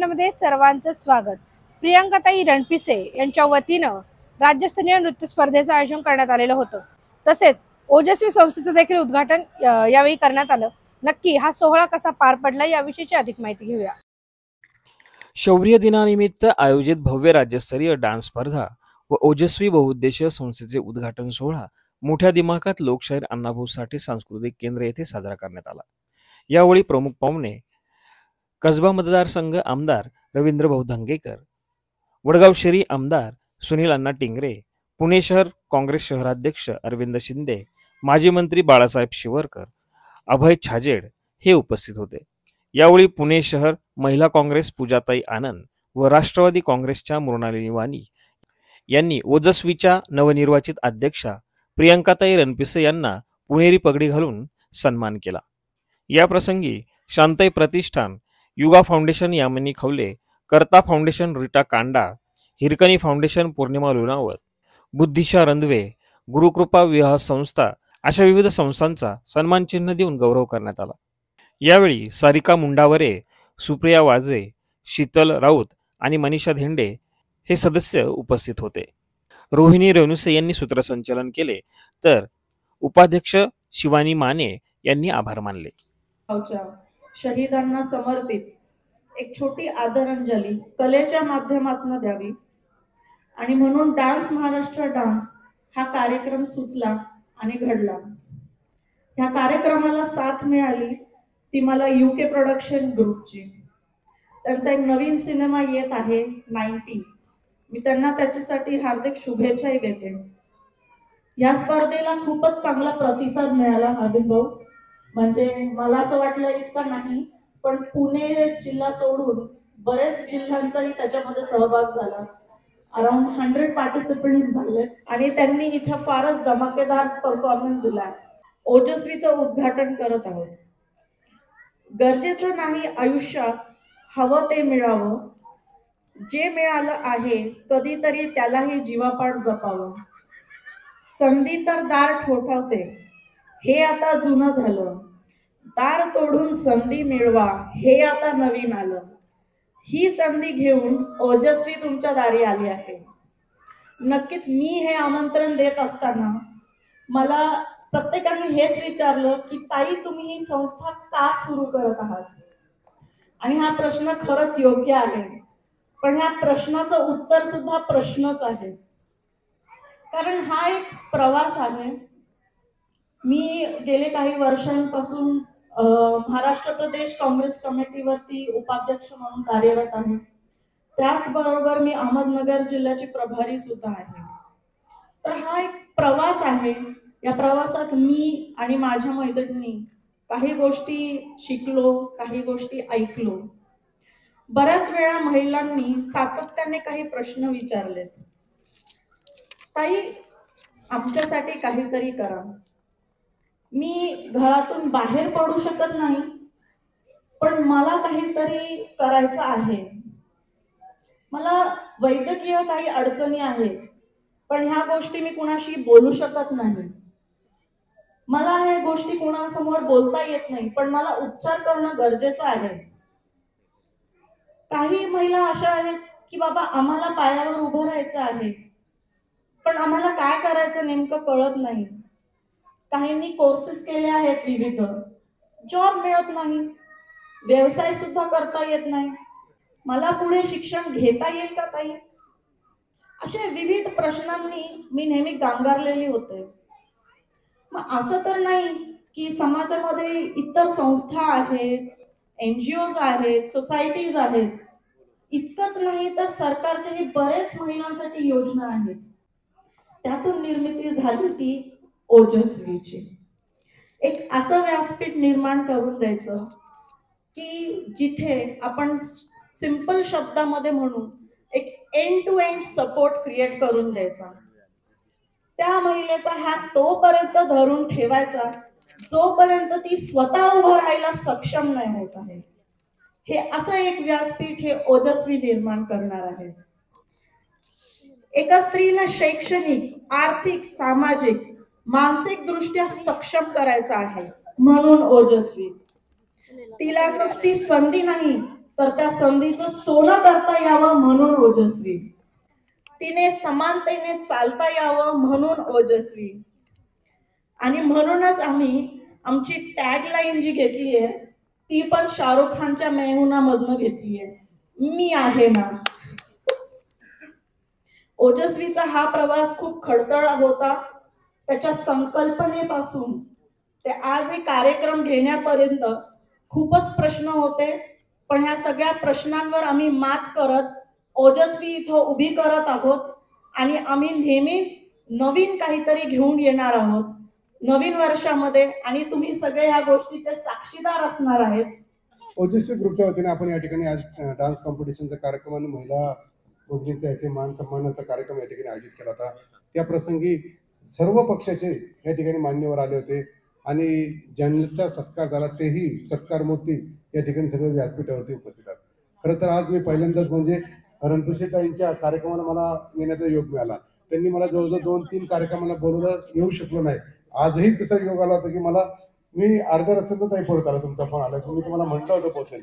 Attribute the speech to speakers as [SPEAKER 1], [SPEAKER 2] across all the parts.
[SPEAKER 1] चॅनलमध्ये सर्वांचं स्वागत। प्रियंकाताई रणपिसे यांच्या वतीनं राज्यस्तरीय नृत्य स्पर्धेचं आयोजन करण्यात आलेलं होतं। तसेच ओजस्वी संस्थेचं देखील उद्घाटन यावेळी करण्यात आलं। नक्की हा सोहळा कसा पार पडला याविषयीची अधिक माहिती घेऊया।
[SPEAKER 2] शौर्य दिनानिमित्त आयोजित भव्य राज्यस्तरीय डान्स स्पर्धा व ओजस्वी बहुउद्देशीय संस्थेचे उद्घाटन सोहळा मोठ्या दिमाखात लोकशाहीर अण्णाभाऊ साठे सांस्कृतिक केंद्र येथे साजरा करण्यात आला। यावेळी प्रमुख पाहुणे कसबा मतदारसंघ आमदार रवींद्र भाऊ धंगेकर, वडगाव शहरी आमदार सुनील अण्णा टिंगरे, पुणे शहर काँग्रेस शहराध्यक्ष अरविंद शिंदे, माजी मंत्री बाळासाहेब शिवरकर, अभय छाजेड हे उपस्थित होते। यावेळी पुणे शहर महिला काँग्रेस पूजाताई आनंद व राष्ट्रवादी काँग्रेसच्या मृणालिनी वाणी यांनी ओजस्वीच्या नवनिर्वाचित अध्यक्षा प्रियंकाताई रणपिसे यांना पुणेरी पगडी घालून सन्मान केला। या प्रसंगी शांताई प्रतिष्ठान, युगा foundation Yamini Khawale, Karta foundation Rita Kanda, Hirkani foundation Pournima Lonawat, Buddhisha Randhawe, Gurukrupa विवाह संस्था अशा विविध संस्थांचा सन्मान चिन्ह देऊन गौरव करण्यात आला। यावेळी सारिका मुंडावरे, सुप्रिया वाजे, शीतल राऊत आणि मनीषा धेंडे हे सदस्य उपस्थित होते। रोहिणी रेणुसे यांनी सूत्रसंचालन केले तर उपाध्यक्ष शिवानी माने यांनी आभार मानले।
[SPEAKER 3] शहीदांना समर्पित एक छोटी आदरांजली कलेच्या माध्यमातून द्यावी आणि म्हणून डान्स महाराष्ट्र डान्स हा कार्यक्रम सुचला आणि घडला। या कार्यक्रमाला साथ मिळाली ती मला यूके प्रोडक्शन ग्रुपची। त्यांचा एक नवीन सिनेमा येत आहे 90। मी त्यांना त्याच्यासाठी हार्दिक शुभेच्छाही देते। या स्पर्धेला खूपच चांगला प्रतिसाद मिळाला हार्दिक भाऊ, म्हणजे मला असं वाटलं इतकं नाही, पण पुणे जिल्हा सोडून बरेच जिल्ह्यांचाही त्याच्यामध्ये सहभाग झाला। अराउंड 100 पार्टिसिपेंट्स झाले आणि त्यांनी इथं फारच धमाकेदार परफॉर्मन्स दिला। ओजस्वीचं उद्घाटन करत आहोत। गरजेचं नाही आयुष्यात हवं ते मिळावं, जे मिळालं आहे कधीतरी त्यालाही जीवापाड जपावं। संधी तर दार ठोठावते, हे आता जुनं झालं। दार तोडून संधी मिळवा, हे आता नवीन आलं। ही संधी घेऊन ओजस्वी तुमच्या दारी आली आहे। नक्कीच मी हे आमंत्रण देत असताना मला प्रत्येकाने हेच विचारलं की ताई तुम्ही ही संस्था का सुरू करत आहात? आणि हा प्रश्न खरंच योग्य आहे, पण ह्या प्रश्नाचं उत्तर सुद्धा प्रश्नच आहे, कारण हा एक प्रवास आहे। मी गेले काही वर्षांपासून महाराष्ट्र प्रदेश काँग्रेस कमिटीवरती उपाध्यक्ष म्हणून कार्यरत आहे। त्याचबरोबर मी अहमदनगर जिल्ह्याची प्रभारी सुद्धा आहे। तर हा एक प्रवास आहे। या प्रवासात मी आणि माझ्या मैत्रिणी काही गोष्टी शिकलो, काही गोष्टी ऐकलो। बऱ्याच वेळा महिलांनी सातत्याने काही प्रश्न विचारले, ताई आमच्यासाठी काहीतरी करा। मी घरातून बाहेर पडू शकत नाही, पण मला काहीतरी करायचं आहे। मला वैद्यकीय काही अडचणी आहेत, पण ह्या गोष्टी मी कुणाशी बोलू शकत नाही। मला ह्या गोष्टी कुणासमोर बोलता येत नाही, पण मला उपचार करणं गरजेचं आहे। काही महिला अशा आहेत की बाबा आम्हाला पायावर उभं राहायचं आहे, पण आम्हाला काय करायचं नेमकं कळत नाही। काहींनी कोर्सेस केले आहेत विविध, जॉब मिळत नाही, व्यवसाय सुद्धा करता येत नाही। मला पुढे शिक्षण घेता येईल का ताई? अशा विविध प्रश्नांनी मी नेहमी गांगारलेली होते। मग असं तर नाही की समाजामध्ये इतर संस्था आहेत, NGOs आहेत, सोसायटीज आहेत, इतकंच नाही तर सरकारच्याही बरेच महिलांसाठी योजना आहेत। त्यातून निर्मिती झाली ती ओजस्वीची। एक असं व्यासपीठ निर्माण करून द्यायचं की जिथे आपण सिंपल शब्दामध्ये म्हणून एक end to end support create करून द्यायचा। त्या महिलेचा हात तोपर्यंत धरून ठेवायचा जोपर्यंत ती स्वतः उभं राहायला सक्षम नाही होत आहे। हे असं एक व्यासपीठ हे ओजस्वी निर्माण करणार आहे। एका स्त्रीला शैक्षणिक, आर्थिक, सामाजिक, मानसिक दृष्ट्या सक्षम करायचं आहे, म्हणून ओजस्वी। तिला नुसती संधी नाही, तर त्या संधीचं सोनं करता यावं म्हणून ओजस्वी, तिने समानतेने चालता यावं म्हणून ओजस्वी. आणि म्हणूनच आम्ही आमची टॅगलाईन जी घेतली आहे ती पण शाहरुख खानच्या मेहुनामधनं घेतली आहे, मी आहे ना. ओजस्वीचा हा प्रवास खूप खडतर होता. त्याच्या संकल्पनेपासून ते आज हे कार्यक्रम घेण्यापर्यंत खूपच प्रश्न होते, पण ह्या सगळ्या प्रश्नांवर आम्ही मात करत ओजस्वी इथं उभी करत आहोत. आणि आम्ही नेहमी नवीन काहीतरी घेऊन येणार आहोत नवीन वर्षामध्ये, आणि तुम्ही सगळे ह्या गोष्टीचे साक्षीदार असणार आहेत.
[SPEAKER 4] ओजस्वी ग्रुपच्या वतीने आपण या ठिकाणी आज डान्स कॉम्पिटिशनचा कार्यक्रम आणि महिला भगिनींचा याचे मान सन्मानाचा कार्यक्रम या ठिकाणी आयोजित केला होता. त्या प्रसंगी सर्व पक्षाचे या ठिकाणी मान्यवर आले होते आणि ज्यांचा सत्कार झाला तेही सत्कार मूर्ती या ठिकाणी सगळे व्यासपीठावरती उपस्थित आहेत. खरं तर आज मी पहिल्यांदाच म्हणजे रणपिसेताईंच्या कार्यक्रमाला मला येण्याचा योग मिळाला. त्यांनी मला जवळजवळ 2-3 कार्यक्रमाला बोलवलं, येऊ शकलो नाही. आजही तसा योग आला होता की मी अर्ध्या रस्त्यात ताई परत आला, तुमचा फोन आला, मी तुम्हाला म्हटलं होतं पोहोचेल.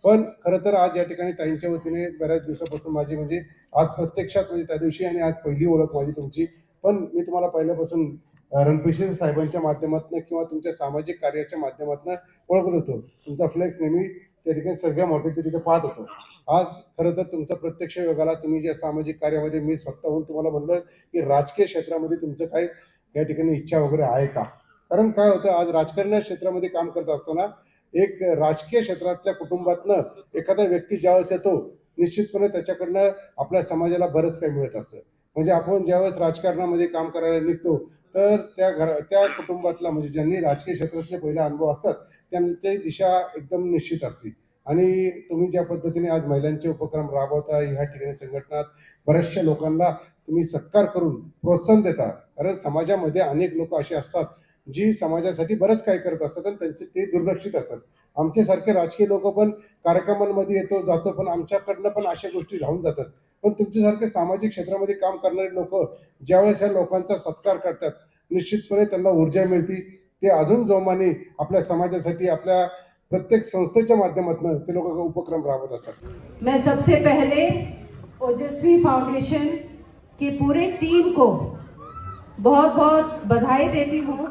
[SPEAKER 4] पण खरं तर आज या ठिकाणी ताईंच्या वतीने बऱ्याच दिवसापासून माझी म्हणजे आज प्रत्यक्षात म्हणजे त्या दिवशी आणि आज पहिली ओळख माझी तुमची. पण मी तुम्हाला पहिल्यापासून रणपिसे साहेबांच्या माध्यमातून किंवा तुमच्या सामाजिक कार्याच्या माध्यमातून ओळखत होतो. तुमचा फ्लेक्स नेहमी त्या ठिकाणी सगळ्या मॉडेलचे तिथे पाहत होतो. आज खरं तर तुमचा प्रत्यक्ष योगाला तुम्ही ज्या सामाजिक कार्यामध्ये मी स्वतःहून तुम्हाला म्हणलं की राजकीय क्षेत्रामध्ये तुमचं काही या ठिकाणी इच्छा वगैरे आहे का. कारण काय होतं, आज राजकारण्य क्षेत्रामध्ये काम करत असताना एक राजकीय क्षेत्रातल्या कुटुंबातनं एखादा व्यक्ती ज्यावेळेस येतो निश्चितपणे त्याच्याकडनं आपल्या समाजाला बरंच काही मिळत असतं. म्हणजे आपण ज्यावेळेस राजकारणामध्ये काम करायला निघतो तर त्या कुटुंबातला म्हणजे ज्यांनी राजकीय क्षेत्रातले पहिले अनुभव असतात त्यांची दिशा एकदम निश्चित असते. आणि तुम्ही ज्या पद्धतीने आज महिलांचे उपक्रम राबवता, ह्या ठिकाणी संघटनात बऱ्याचशा लोकांना तुम्ही सत्कार करून प्रोत्साहन देता. कारण समाजामध्ये अनेक लोक असे असतात जी समाजासाठी बरंच काय करत असतात आणि त्यांचे ते दुर्लक्षित असतात. आमच्यासारखे राजकीय लोक पण कार्यक्रमांमध्ये येतो जातो, पण आमच्याकडनं पण अशा गोष्टी राहून जातात. पण तुमच्यासारखे सामाजिक क्षेत्रामध्ये काम करणारे लोक ज्यावेळेस ह्या लोकांचा सत्कार करतात निश्चितपणे त्यांना ऊर्जा मिळते. ते अजून जोमाने आपल्या समाजासाठी आपल्या प्रत्येक संस्थेच्या माध्यमातून ते लोक उपक्रम राबवत असतात.
[SPEAKER 5] मैं सबसे पहले ओजस्वी फाउंडेशन की पूरी टीम को बहुत बहुत बधाई देती हूँ.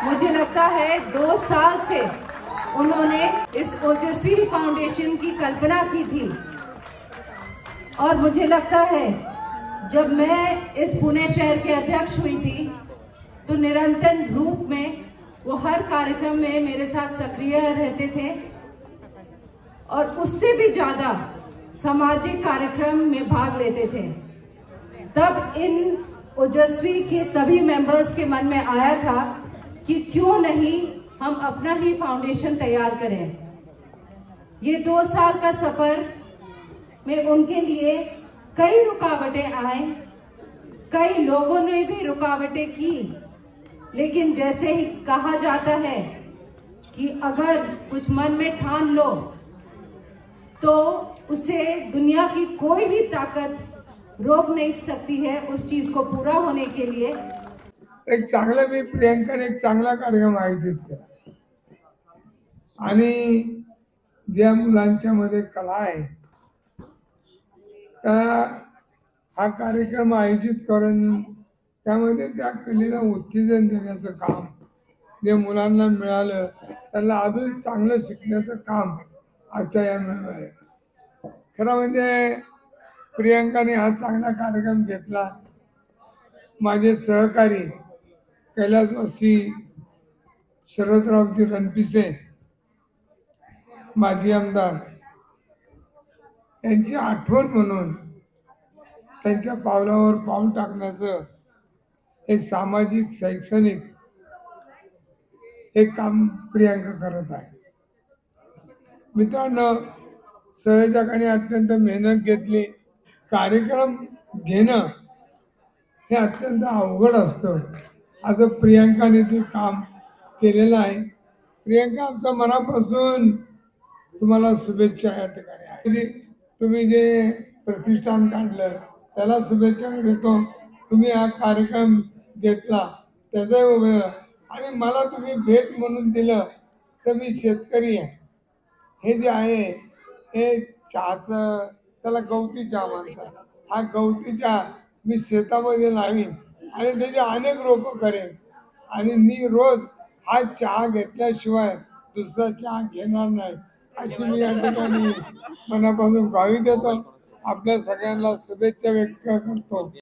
[SPEAKER 5] मुझे लगता है 2 साल से उन्होंने इस ओजस्वी फाउंडेशन की कल्पना की थी और मुझे लगता है जब मैं इस पुणे शहर के अध्यक्ष हुई थी तो निरंतर रूप में वो हर कार्यक्रम में मेरे साथ सक्रिय रहते थे और उससे भी ज्यादा सामाजिक कार्यक्रम में भाग लेते थे. तब इन ओजस्वी के सभी मेंबर्स के मन में आया था कि क्यों नहीं हम अपना ही फाउंडेशन तैयार करें. ये 2 साल का सफर में उनके लिए कई रुकावटें आए, कई लोगों ने भी रुकावटें की, लेकिन जैसे ही कहा जाता है कि अगर कुछ मन में ठान लो तो उसे दुनिया की कोई भी ताकत रोक नहीं सकती है उस चीज को पूरा होने के लिए.
[SPEAKER 6] एक चांगला मी प्रियंकाने एक चांगला कार्यक्रम आयोजित केला आणि ज्या मुलांच्या मध्ये कला आहे हा कार्यक्रम आयोजित करून त्यामध्ये त्या कलेला उत्तेजन देण्याचं काम जे मुलांना मिळालं त्याला अजून चांगलं शिकण्याचं काम आजच्या या मेळाव्यात. खरं म्हणजे प्रियंकाने हा चांगला कार्यक्रम घेतला. माझे सहकारी कैलासवासी शरदरावजी रणपिसे माजी आमदार यांची आठवण म्हणून त्यांच्या पावलावर पाऊल टाकण्याचं हे सामाजिक शैक्षणिक हे काम प्रियंका करत आहे. मित्रांनो, संयोजकांनी अत्यंत मेहनत घेतली. कार्यक्रम घेणं हे अत्यंत अवघड असतं. आज प्रियंकाने ते काम केलेलं आहे. प्रियंका, आमच्या मनापासून तुम्हाला शुभेच्छा या ठिकाणी आहे. तुम्ही जे प्रतिष्ठान काढलं त्याला शुभेच्छा देतो. तुम्ही हा कार्यक्रम घेतला त्याचाही उपयोग, आणि मला तुम्ही भेट म्हणून दिलं तर मी शेतकरी आहे. हे जे आहे हे चहाचं त्याला गवती चहा म्हणतात. हा गवती चहा मी शेतामध्ये लावीन आणि त्याचे अनेक रोपं करेन आणि मी रोज हा चहा घेतल्याशिवाय दुसरा चहा घेणार नाही अशी मी या ठिकाणी मनापासून ग्वाही देतो. आपल्या सगळ्यांना शुभेच्छा व्यक्त करतो.